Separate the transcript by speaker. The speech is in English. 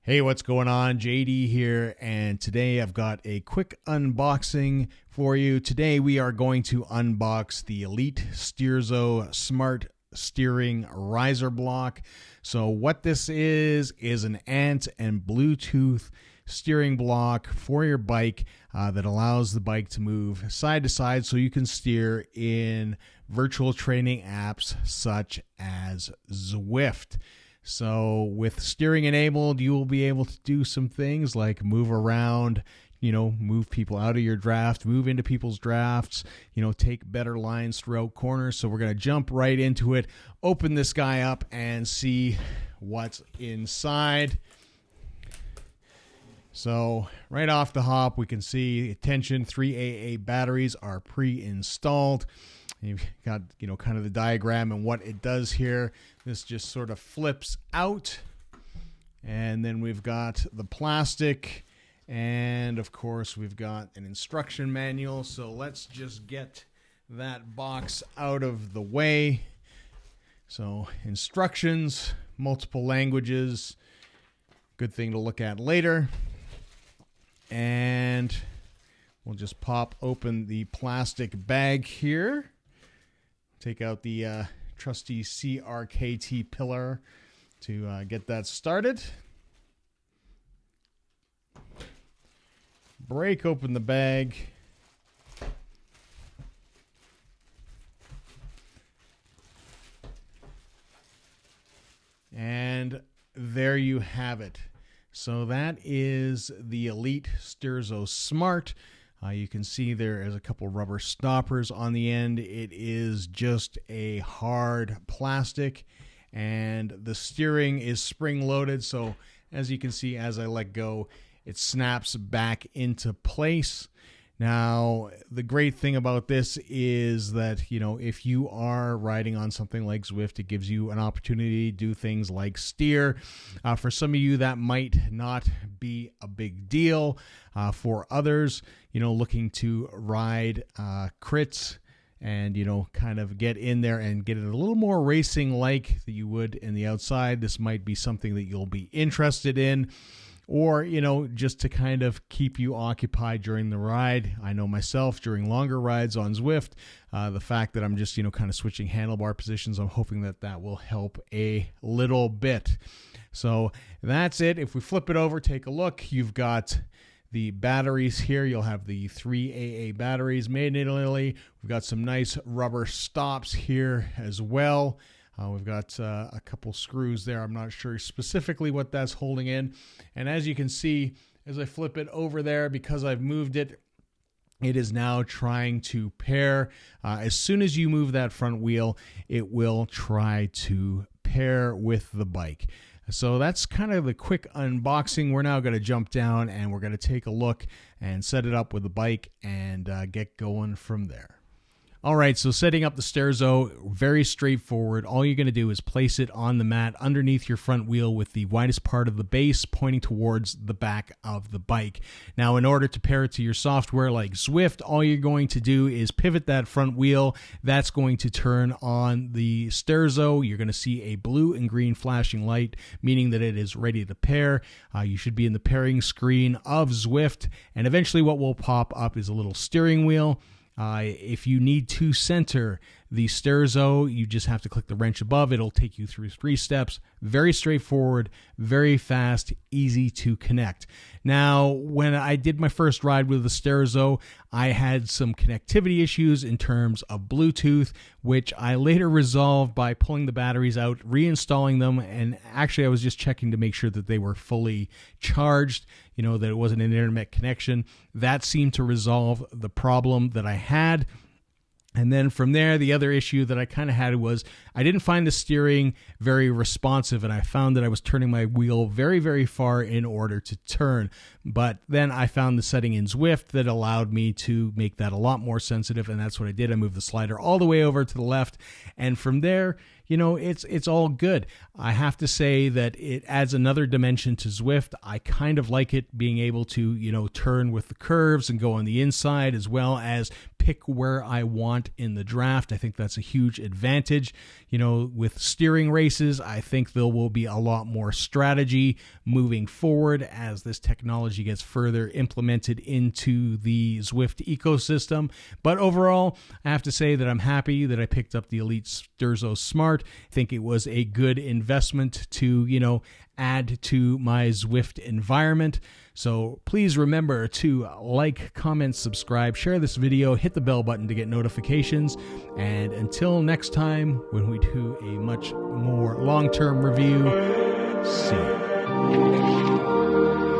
Speaker 1: Hey, what's going on? JD here, and today I've got a quick unboxing for you. Today we are going to unbox the Elite Sterzo Smart steering riser block. So what this is an ANT and Bluetooth steering block for your bike that allows the bike to move side to side so you can steer in virtual training apps such as Zwift. So with steering enabled, you will be able to do some things like move around, move people out of your draft, move into people's drafts, take better lines throughout corners. So we're going to jump right into it, open this guy up and see what's inside. So right off the hop, we can see, attention, 3 AA batteries are pre-installed. You've got, kind of the diagram and what it does here. This just sort of flips out. And then we've got the plastic. And, of course, we've got an instruction manual. So let's just get that box out of the way. So instructions, multiple languages. Good thing to look at later. And we'll just pop open the plastic bag here. Take out the trusty CRKT pillar to get that started. Break open the bag. And there you have it. So that is the Elite Sterzo Smart. You can see there is a couple rubber stoppers on the end. It is just a hard plastic, and the steering is spring-loaded. So as you can see, as I let go, it snaps back into place. Now, the great thing about this is that, if you are riding on something like Zwift, it gives you an opportunity to do things like steer. For some of you, that might not be a big deal. For others, looking to ride crits and, kind of get in there and get it a little more racing-like that you would in the outside, this might be something that you'll be interested in. Or, just to kind of keep you occupied during the ride. I know myself, during longer rides on Zwift, the fact that I'm just, kind of switching handlebar positions, I'm hoping that that will help a little bit. So that's it. If we flip it over, take a look. You've got the batteries here. You'll have the 3 AA batteries made in Italy. We've got some nice rubber stops here as well. We've got a couple screws there. I'm not sure specifically what that's holding in. And as you can see, as I flip it over there, because I've moved it, it is now trying to pair. As soon as you move that front wheel, it will try to pair with the bike. So that's kind of the quick unboxing. We're now going to jump down and we're going to take a look and set it up with the bike and get going from there. All right, so setting up the Sterzo, very straightforward. All you're going to do is place it on the mat underneath your front wheel with the widest part of the base pointing towards the back of the bike. Now, in order to pair it to your software like Zwift, all you're going to do is pivot that front wheel. That's going to turn on the Sterzo. You're going to see a blue and green flashing light, meaning that it is ready to pair. You should be in the pairing screen of Zwift, and eventually what will pop up is a little steering wheel. If you need to center the Sterzo, you just have to click the wrench above. It'll take you through 3 steps. Very straightforward, very fast, easy to connect. Now, when I did my first ride with the Sterzo, I had some connectivity issues in terms of Bluetooth, which I later resolved by pulling the batteries out, reinstalling them, and actually I was just checking to make sure that they were fully charged, that it wasn't an internet connection. That seemed to resolve the problem that I had. And then from there, the other issue that I kind of had was I didn't find the steering very responsive, and I found that I was turning my wheel very, very far in order to turn. But then I found the setting in Zwift that allowed me to make that a lot more sensitive, and that's what I did. I moved the slider all the way over to the left, and from there, it's all good. I have to say that it adds another dimension to Zwift. I kind of like it being able to, turn with the curves and go on the inside, as well as pick where I want in the draft. I think that's a huge advantage. With steering races, I think there will be a lot more strategy moving forward as this technology gets further implemented into the Zwift ecosystem. But overall, I have to say that I'm happy that I picked up the Elite Sterzo Smart. I think it was a good investment to, add to my Zwift environment. So please remember to like, comment, subscribe, share this video, hit the bell button to get notifications. And until next time, when we do a much more long-term review, see you.